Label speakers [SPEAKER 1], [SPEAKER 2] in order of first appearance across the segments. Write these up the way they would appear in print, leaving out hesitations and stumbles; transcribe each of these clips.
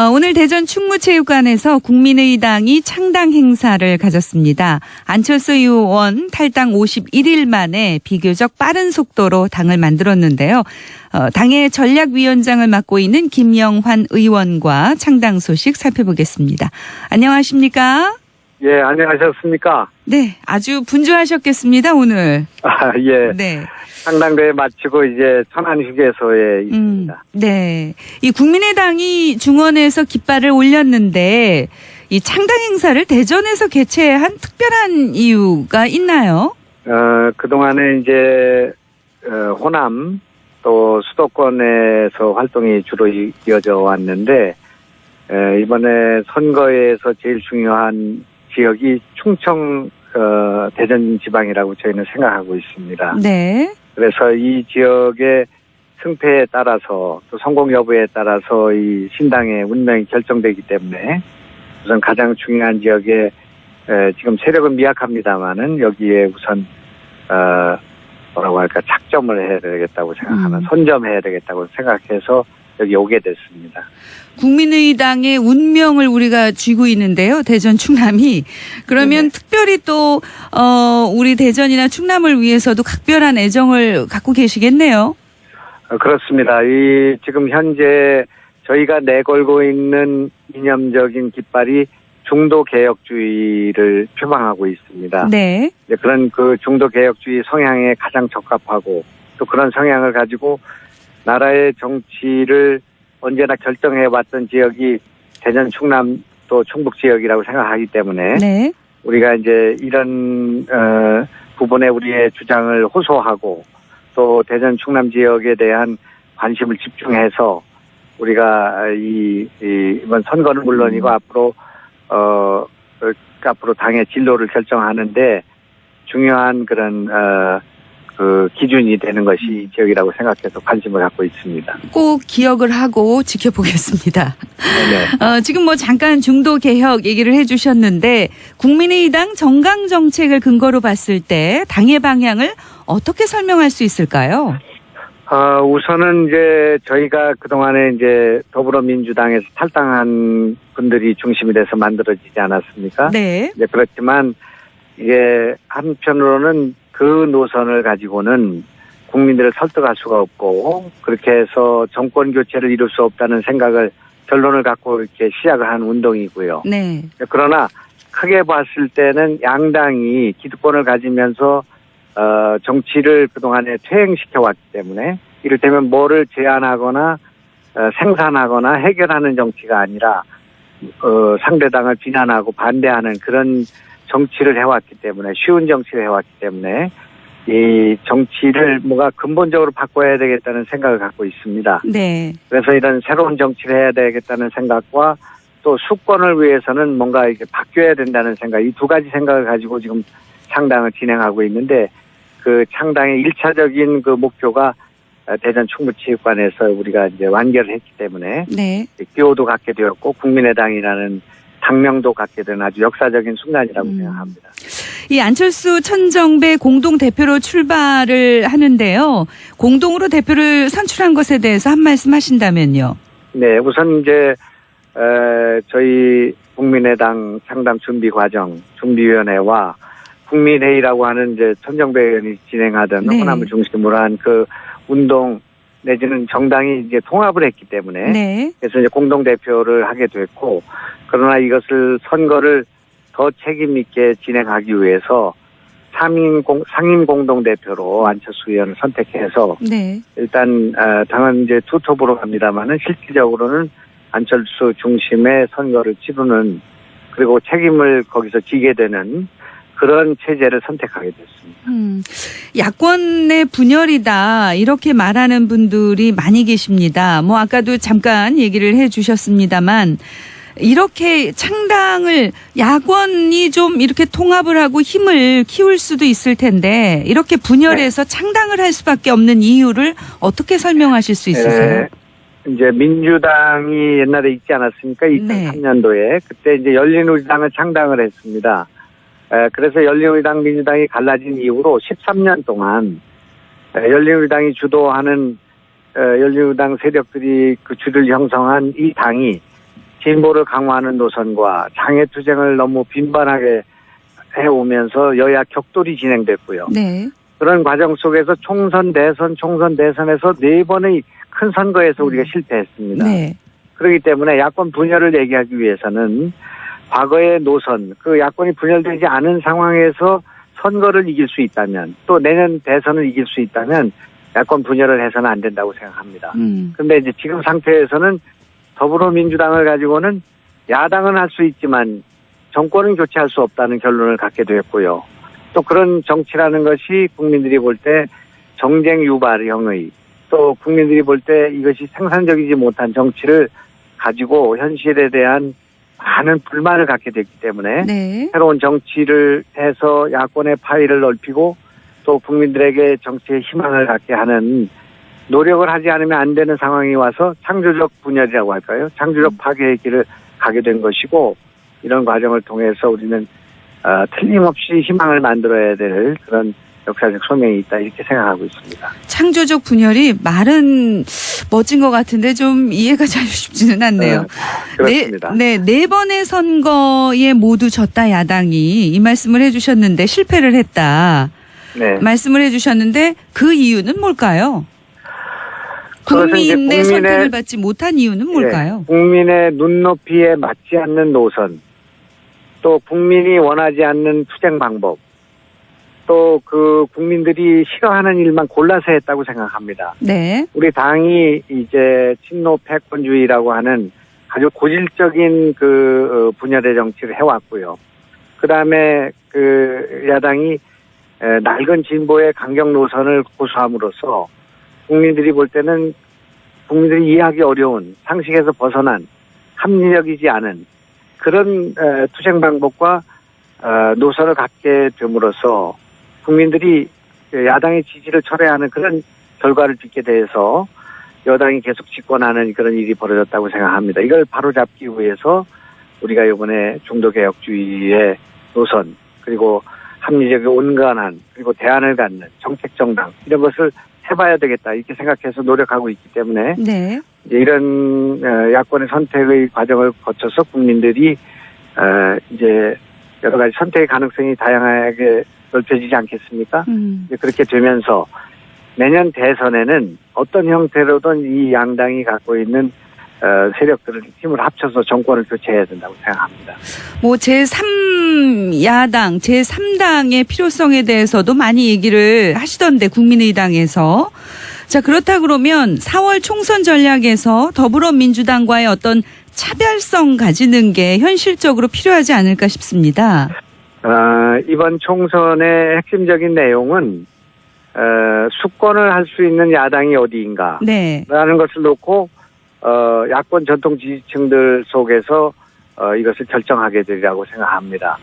[SPEAKER 1] 오늘 대전 충무체육관에서 국민의당이 창당 행사를 가졌습니다. 안철수 의원 탈당 51일 만에 비교적 빠른 속도로 당을 만들었는데요. 당의 전략위원장을 맡고 있는 김영환 의원과 창당 소식 살펴보겠습니다. 안녕하십니까?
[SPEAKER 2] 예, 안녕하셨습니까?
[SPEAKER 1] 네, 아주 분주하셨겠습니다, 오늘.
[SPEAKER 2] 예.
[SPEAKER 1] 네.
[SPEAKER 2] 창당대회 마치고 이제 천안휴게소에 있습니다.
[SPEAKER 1] 네. 이 국민의당이 중원에서 깃발을 올렸는데 이 창당 행사를 대전에서 개최한 특별한 이유가 있나요?
[SPEAKER 2] 그동안에 이제, 호남 또 수도권에서 활동이 주로 이어져 왔는데, 이번에 선거에서 제일 중요한 지역이 충청, 대전 지방이라고 저희는 생각하고 있습니다.
[SPEAKER 1] 네.
[SPEAKER 2] 그래서 이 지역의 승패에 따라서 또 성공 여부에 따라서 이 신당의 운명이 결정되기 때문에 우선 가장 중요한 지역에 지금 세력은 미약합니다만은 여기에 우선 뭐라고 할까 착점을 해야 되겠다고 생각하는 선점해야 되겠다고 생각해서 여기 오게 됐습니다.
[SPEAKER 1] 국민의당의 운명을 우리가 쥐고 있는데요. 대전 충남이. 그러면 특별히 또 우리 대전이나 충남을 위해서도 각별한 애정을 갖고 계시겠네요.
[SPEAKER 2] 그렇습니다. 지금 현재 저희가 내걸고 있는 이념적인 깃발이 중도개혁주의를 표방하고 있습니다.
[SPEAKER 1] 네.
[SPEAKER 2] 그런 그 중도개혁주의 성향에 가장 적합하고 또 그런 성향을 가지고 나라의 정치를 언제나 결정해왔던 지역이 대전, 충남 또 충북 지역이라고 생각하기 때문에
[SPEAKER 1] 네.
[SPEAKER 2] 우리가 이제 이런 부분에 우리의 주장을 호소하고 또 대전, 충남 지역에 대한 관심을 집중해서 우리가 이번 선거는 물론이고 앞으로 당의 진로를 결정하는데 중요한 그런 그 기준이 되는 것이 이 지역이라고 생각해서 관심을 갖고 있습니다.
[SPEAKER 1] 꼭 기억을 하고 지켜보겠습니다.
[SPEAKER 2] 네.
[SPEAKER 1] 지금 뭐 잠깐 중도 개혁 얘기를 해주셨는데 국민의당 정강 정책을 근거로 봤을 때 당의 방향을 어떻게 설명할 수 있을까요?
[SPEAKER 2] 우선은 이제 저희가 그동안에 이제 더불어민주당에서 탈당한 분들이 중심이 돼서 만들어지지 않았습니까?
[SPEAKER 1] 네.
[SPEAKER 2] 이제 그렇지만 이게 한편으로는 그 노선을 가지고는 국민들을 설득할 수가 없고 그렇게 해서 정권 교체를 이룰 수 없다는 생각을 결론을 갖고 이렇게 시작을 한 운동이고요.
[SPEAKER 1] 네.
[SPEAKER 2] 그러나 크게 봤을 때는 양당이 기득권을 가지면서 정치를 그동안에 퇴행시켜 왔기 때문에 이를테면 뭐를 제안하거나 생산하거나 해결하는 정치가 아니라 상대당을 비난하고 반대하는 그런 정치를 해왔기 때문에 쉬운 정치를 해왔기 때문에 이 정치를 뭔가 근본적으로 바꿔야 되겠다는 생각을 갖고 있습니다.
[SPEAKER 1] 네.
[SPEAKER 2] 그래서 이런 새로운 정치를 해야 되겠다는 생각과 또 수권을 위해서는 뭔가 이렇게 바뀌어야 된다는 생각, 이 두 가지 생각을 가지고 지금 창당을 진행하고 있는데 그 창당의 1차적인 그 목표가 대전 충무체육관에서 우리가 이제 완결을 했기 때문에
[SPEAKER 1] 네.
[SPEAKER 2] 기호도 갖게 되었고 국민의당이라는 당명도 갖게 된 아주 역사적인 순간이라고 생각합니다.
[SPEAKER 1] 이 안철수 천정배 공동대표로 출발을 하는데요. 공동으로 대표를 선출한 것에 대해서 한 말씀 하신다면요.
[SPEAKER 2] 네, 우선 이제 저희 국민의당 창당 준비 과정, 준비위원회와 국민회의라고 하는 이제 천정배 의원이 진행하던
[SPEAKER 1] 네.
[SPEAKER 2] 호남을 중심으로 한 그 운동 내지는 정당이 이제 통합을 했기 때문에
[SPEAKER 1] 네.
[SPEAKER 2] 그래서 이제 공동대표를 하게 됐고 그러나 이것을 선거를 더 책임 있게 진행하기 위해서 상임 공동대표로 안철수 의원을 선택해서
[SPEAKER 1] 네.
[SPEAKER 2] 일단 당은 이제 투톱으로 갑니다만은 실질적으로는 안철수 중심의 선거를 치르는 그리고 책임을 거기서 지게 되는 그런 체제를 선택하게 됐습니다.
[SPEAKER 1] 야권의 분열이다 이렇게 말하는 분들이 많이 계십니다. 뭐 아까도 잠깐 얘기를 해주셨습니다만 이렇게 창당을 야권이 좀 이렇게 통합을 하고 힘을 키울 수도 있을 텐데 이렇게 분열해서 창당을 할 수밖에 없는 이유를 어떻게 설명하실 수 있으세요?
[SPEAKER 2] 이제 민주당이 옛날에 있지 않았습니까? 2003년도에 그때 이제 열린우리당을 창당을 했습니다. 그래서 열린우리당 민주당이 갈라진 이후로 13년 동안 열린우리당이 주도하는 열린우리당 세력들이 그 주를 형성한 이 당이 진보를 강화하는 노선과 장애투쟁을 너무 빈번하게 해오면서 여야 격돌이 진행됐고요.
[SPEAKER 1] 네.
[SPEAKER 2] 그런 과정 속에서 총선, 대선에서 4번의 큰 선거에서 우리가 실패했습니다.
[SPEAKER 1] 네.
[SPEAKER 2] 그렇기 때문에 야권 분열을 얘기하기 위해서는 과거의 노선, 그 야권이 분열되지 않은 상황에서 선거를 이길 수 있다면, 또 내년 대선을 이길 수 있다면 야권 분열을 해서는 안 된다고 생각합니다. 그런데 이제 지금 상태에서는 더불어민주당을 가지고는 야당은 할 수 있지만 정권은 교체할 수 없다는 결론을 갖게 되었고요. 또 그런 정치라는 것이 국민들이 볼 때 정쟁 유발형의, 또 국민들이 볼 때 이것이 생산적이지 못한 정치를 가지고 현실에 대한 많은 불만을 갖게 됐기 때문에
[SPEAKER 1] 네.
[SPEAKER 2] 새로운 정치를 해서 야권의 파위를 넓히고 또 국민들에게 정치의 희망을 갖게 하는 노력을 하지 않으면 안 되는 상황이 와서 창조적 분열이라고 할까요? 창조적 파괴의 길을 가게 된 것이고, 이런 과정을 통해서 우리는 틀림없이 희망을 만들어야 될 그런 역사적 소명이 있다, 이렇게 생각하고 있습니다.
[SPEAKER 1] 창조적 분열이 말은 멋진 것 같은데 좀 이해가 잘 쉽지는 않네요.
[SPEAKER 2] 그렇습니다.
[SPEAKER 1] 네 번의 선거에 모두 졌다 야당이 이 말씀을 해주셨는데 실패를 했다.
[SPEAKER 2] 네.
[SPEAKER 1] 말씀을 해주셨는데 그 이유는 뭘까요?
[SPEAKER 2] 그것은 이제
[SPEAKER 1] 국민의 선택을 받지 못한 이유는 뭘까요?
[SPEAKER 2] 네, 국민의 눈높이에 맞지 않는 노선, 또 국민이 원하지 않는 투쟁 방법, 또 그 국민들이 싫어하는 일만 골라서 했다고 생각합니다.
[SPEAKER 1] 네.
[SPEAKER 2] 우리 당이 이제 친노 패권주의라고 하는 아주 고질적인 그 분열의 정치를 해왔고요. 그 다음에 그 야당이 낡은 진보의 강경 노선을 고수함으로써 국민들이 볼 때는 국민들이 이해하기 어려운 상식에서 벗어난 합리적이지 않은 그런 투쟁 방법과 노선을 갖게 됨으로써 국민들이 야당의 지지를 철회하는 그런 결과를 빚게 돼서 여당이 계속 집권하는 그런 일이 벌어졌다고 생각합니다. 이걸 바로잡기 위해서 우리가 이번에 중도개혁주의의 노선, 그리고 합리적이고 온건한, 그리고 대안을 갖는 정책정당, 이런 것을 해봐야 되겠다, 이렇게 생각해서 노력하고 있기 때문에
[SPEAKER 1] 네.
[SPEAKER 2] 이제 이런 야권의 선택의 과정을 거쳐서 국민들이 이제 여러 가지 선택의 가능성이 다양하게 넓혀지지 않겠습니까? 이제 그렇게 되면서 내년 대선에는 어떤 형태로든 이 양당이 갖고 있는 세력들을 힘을 합쳐서 정권을 교체해야 된다고 생각합니다.
[SPEAKER 1] 뭐 제3야당, 제3당의 필요성에 대해서도 많이 얘기를 하시던데 국민의당에서. 자, 그렇다 그러면 4월 총선 전략에서 더불어민주당과의 어떤 차별성 가지는 게 현실적으로 필요하지 않을까 싶습니다.
[SPEAKER 2] 이번 총선의 핵심적인 내용은 수권을 할 수 있는 야당이 어디인가
[SPEAKER 1] 네.
[SPEAKER 2] 라는 것을 놓고 야권 전통 지지층들 속에서 이것을 결정하게 되리라고 생각합니다.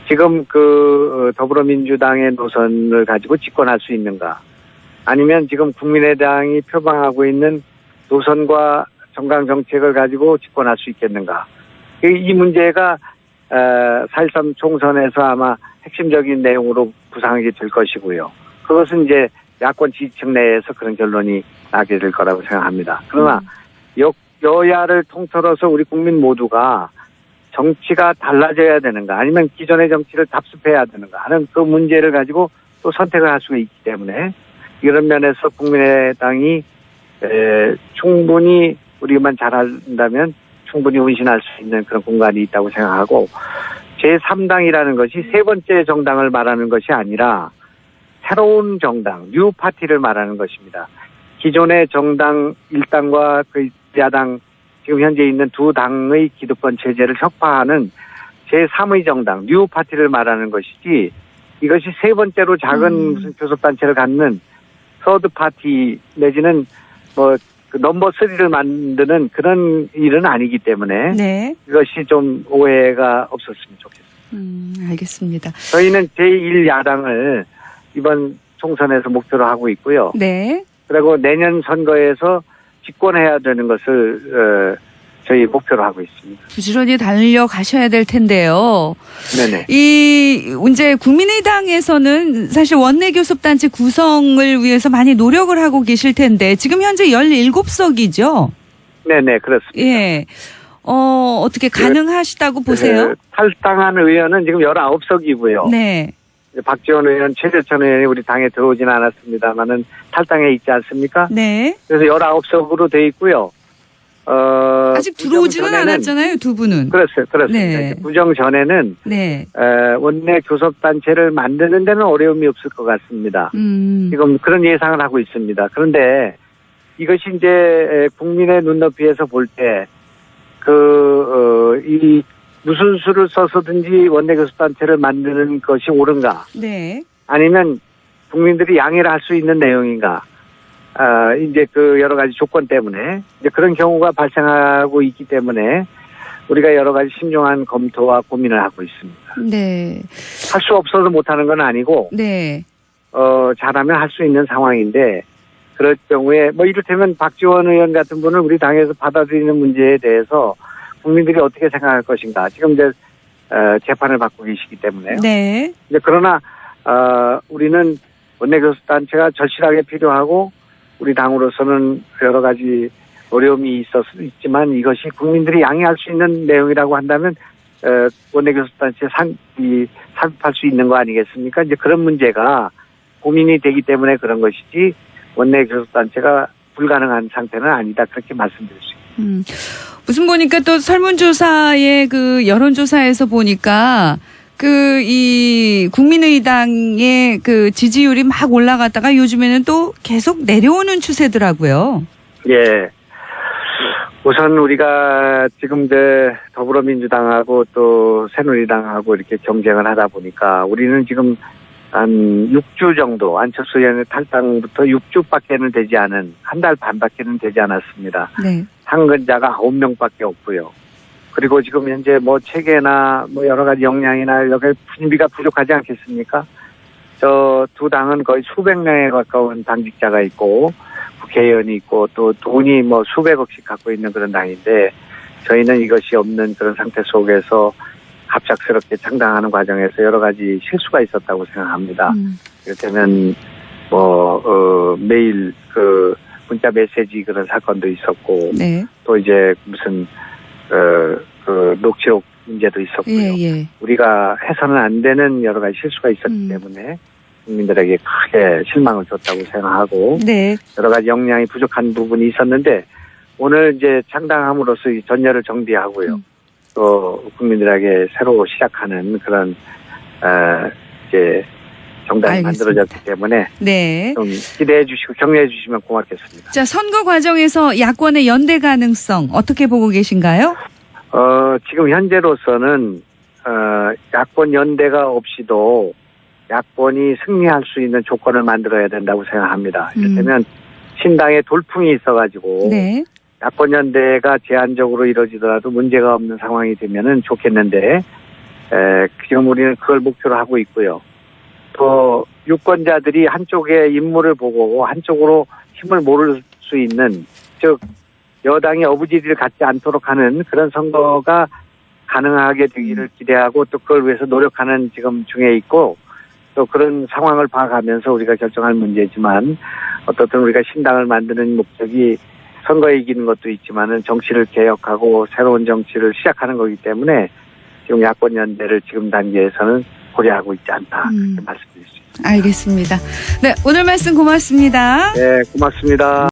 [SPEAKER 2] 지금 그 더불어민주당의 노선을 가지고 집권할 수 있는가, 아니면 지금 국민의당이 표방하고 있는 노선과 정강 정책을 가지고 집권할 수 있겠는가. 이 문제가 4.13 총선에서 아마 핵심적인 내용으로 부상하게 될 것이고요. 그것은 이제 야권 지지층 내에서 그런 결론이 나게 될 거라고 생각합니다. 그러나 여야를 통틀어서 우리 국민 모두가 정치가 달라져야 되는가, 아니면 기존의 정치를 답습해야 되는가 하는 그 문제를 가지고 또 선택을 할 수가 있기 때문에, 이런 면에서 국민의당이 충분히 우리만 잘한다면 충분히 운신할 수 있는 그런 공간이 있다고 생각하고, 제3당이라는 것이 세 번째 정당을 말하는 것이 아니라 새로운 정당, 뉴 파티를 말하는 것입니다. 기존의 정당 1당과 그 야당, 지금 현재 있는 두 당의 기득권 체제를 혁파하는 제3의 정당, 뉴 파티를 말하는 것이지, 이것이 세 번째로 작은 무슨 교섭단체를 갖는 서드 파티 내지는 뭐 그 넘버 3를 만드는 그런 일은 아니기 때문에
[SPEAKER 1] 네.
[SPEAKER 2] 이것이 좀 오해가 없었으면 좋겠습니다.
[SPEAKER 1] 알겠습니다.
[SPEAKER 2] 저희는 제1야당을 이번 총선에서 목표로 하고 있고요.
[SPEAKER 1] 네.
[SPEAKER 2] 그리고 내년 선거에서 집권해야 되는 것을 저희 목표로 하고 있습니다.
[SPEAKER 1] 부지런히 달려가셔야 될 텐데요.
[SPEAKER 2] 네네.
[SPEAKER 1] 이제 국민의당에서는 사실 원내교섭단체 구성을 위해서 많이 노력을 하고 계실 텐데 지금 현재 17석이죠?
[SPEAKER 2] 네네, 그렇습니다.
[SPEAKER 1] 예. 어떻게 가능하시다고 보세요?
[SPEAKER 2] 탈당한 의원은 지금 19석이고요.
[SPEAKER 1] 네.
[SPEAKER 2] 박지원 의원, 최재천 의원이 우리 당에 들어오지는 않았습니다만은 탈당해 있지 않습니까?
[SPEAKER 1] 네.
[SPEAKER 2] 그래서 19석으로 돼 있고요.
[SPEAKER 1] 아직 들어오지는 않았잖아요, 두 분은.
[SPEAKER 2] 그렇습니다.
[SPEAKER 1] 네.
[SPEAKER 2] 이제 구정 전에는
[SPEAKER 1] 네.
[SPEAKER 2] 원내 교섭단체를 만드는 데는 어려움이 없을 것 같습니다. 지금 그런 예상을 하고 있습니다. 그런데 이것이 이제 국민의 눈높이에서 볼 때 이 무슨 수를 써서든지 원내 교섭단체를 만드는 것이 옳은가?
[SPEAKER 1] 네.
[SPEAKER 2] 아니면 국민들이 양해를 할 수 있는 내용인가? 이제 그 여러 가지 조건 때문에 이제 그런 경우가 발생하고 있기 때문에 우리가 여러 가지 신중한 검토와 고민을 하고 있습니다.
[SPEAKER 1] 네.
[SPEAKER 2] 할 수 없어서 못하는 건 아니고,
[SPEAKER 1] 네.
[SPEAKER 2] 잘하면 할 수 있는 상황인데, 그럴 경우에, 이를테면 박지원 의원 같은 분은 우리 당에서 받아들이는 문제에 대해서 국민들이 어떻게 생각할 것인가. 지금 이제, 재판을 받고 계시기 때문에요.
[SPEAKER 1] 네.
[SPEAKER 2] 이제 그러나, 우리는 원내교섭단체가 절실하게 필요하고, 우리 당으로서는 여러 가지 어려움이 있지만 이것이 국민들이 양해할 수 있는 내용이라고 한다면, 원내교섭단체에 삽입할 수 있는 거 아니겠습니까? 이제 그런 문제가 고민이 되기 때문에 그런 것이지, 원내교섭단체가 불가능한 상태는 아니다. 그렇게 말씀드릴 수 있습니다.
[SPEAKER 1] 무슨 보니까 또 설문조사의 그 여론조사에서 보니까 이 국민의당의 그 지지율이 막 올라갔다가 요즘에는 또 계속 내려오는 추세더라고요.
[SPEAKER 2] 예. 우선 우리가 지금 더불어민주당하고 또 새누리당하고 이렇게 경쟁을 하다 보니까 우리는 지금 한 6주 정도, 안철수 의원의 탈당부터 6주밖에는 되지 않은, 한 달 반밖에는 되지 않았습니다.
[SPEAKER 1] 네.
[SPEAKER 2] 상근자가 9명밖에 없고요. 그리고 지금 현재 체계나 여러 가지 역량이나 여러 가지 준비가 부족하지 않겠습니까? 저 두 당은 거의 수백 명에 가까운 당직자가 있고, 국회의원이 있고, 또 돈이 수백억씩 갖고 있는 그런 당인데, 저희는 이것이 없는 그런 상태 속에서 갑작스럽게 창당하는 과정에서 여러 가지 실수가 있었다고 생각합니다. 이를테면 매일 문자 메시지 그런 사건도 있었고,
[SPEAKER 1] 네.
[SPEAKER 2] 또 이제 무슨 녹취록 문제도 있었고요.
[SPEAKER 1] 예.
[SPEAKER 2] 우리가 해서는 안 되는 여러 가지 실수가 있었기 때문에 국민들에게 크게 실망을 줬다고 생각하고,
[SPEAKER 1] 네.
[SPEAKER 2] 여러 가지 역량이 부족한 부분이 있었는데 오늘 이제 창당함으로써 이 전열을 정비하고요. 또 국민들에게 새로 시작하는 그런 이제 정당이 만들어졌기 때문에
[SPEAKER 1] 네.
[SPEAKER 2] 좀 기대해 주시고 격려해 주시면 고맙겠습니다.
[SPEAKER 1] 자, 선거 과정에서 야권의 연대 가능성 어떻게 보고 계신가요?
[SPEAKER 2] 지금 현재로서는 야권 연대가 없이도 야권이 승리할 수 있는 조건을 만들어야 된다고 생각합니다. 이를테면 신당에 돌풍이 있어가지고
[SPEAKER 1] 네.
[SPEAKER 2] 야권 연대가 제한적으로 이루어지더라도 문제가 없는 상황이 되면은 좋겠는데 지금 우리는 그걸 목표로 하고 있고요. 또 유권자들이 한쪽의 인물을 보고 한쪽으로 힘을 모을 수 있는, 즉 여당이 어부지리를 갖지 않도록 하는 그런 선거가 가능하게 되기를 기대하고 또 그걸 위해서 노력하는 지금 중에 있고, 또 그런 상황을 봐가면서 우리가 결정할 문제지만 어떻든 우리가 신당을 만드는 목적이 선거에 이기는 것도 있지만은 정치를 개혁하고 새로운 정치를 시작하는 거기 때문에 지금 야권 연대를 지금 단계에서는 고려하고 있지 않다. 그렇게 말씀드릴 수 있습니다.
[SPEAKER 1] 알겠습니다. 네, 오늘 말씀 고맙습니다.
[SPEAKER 2] 네, 고맙습니다.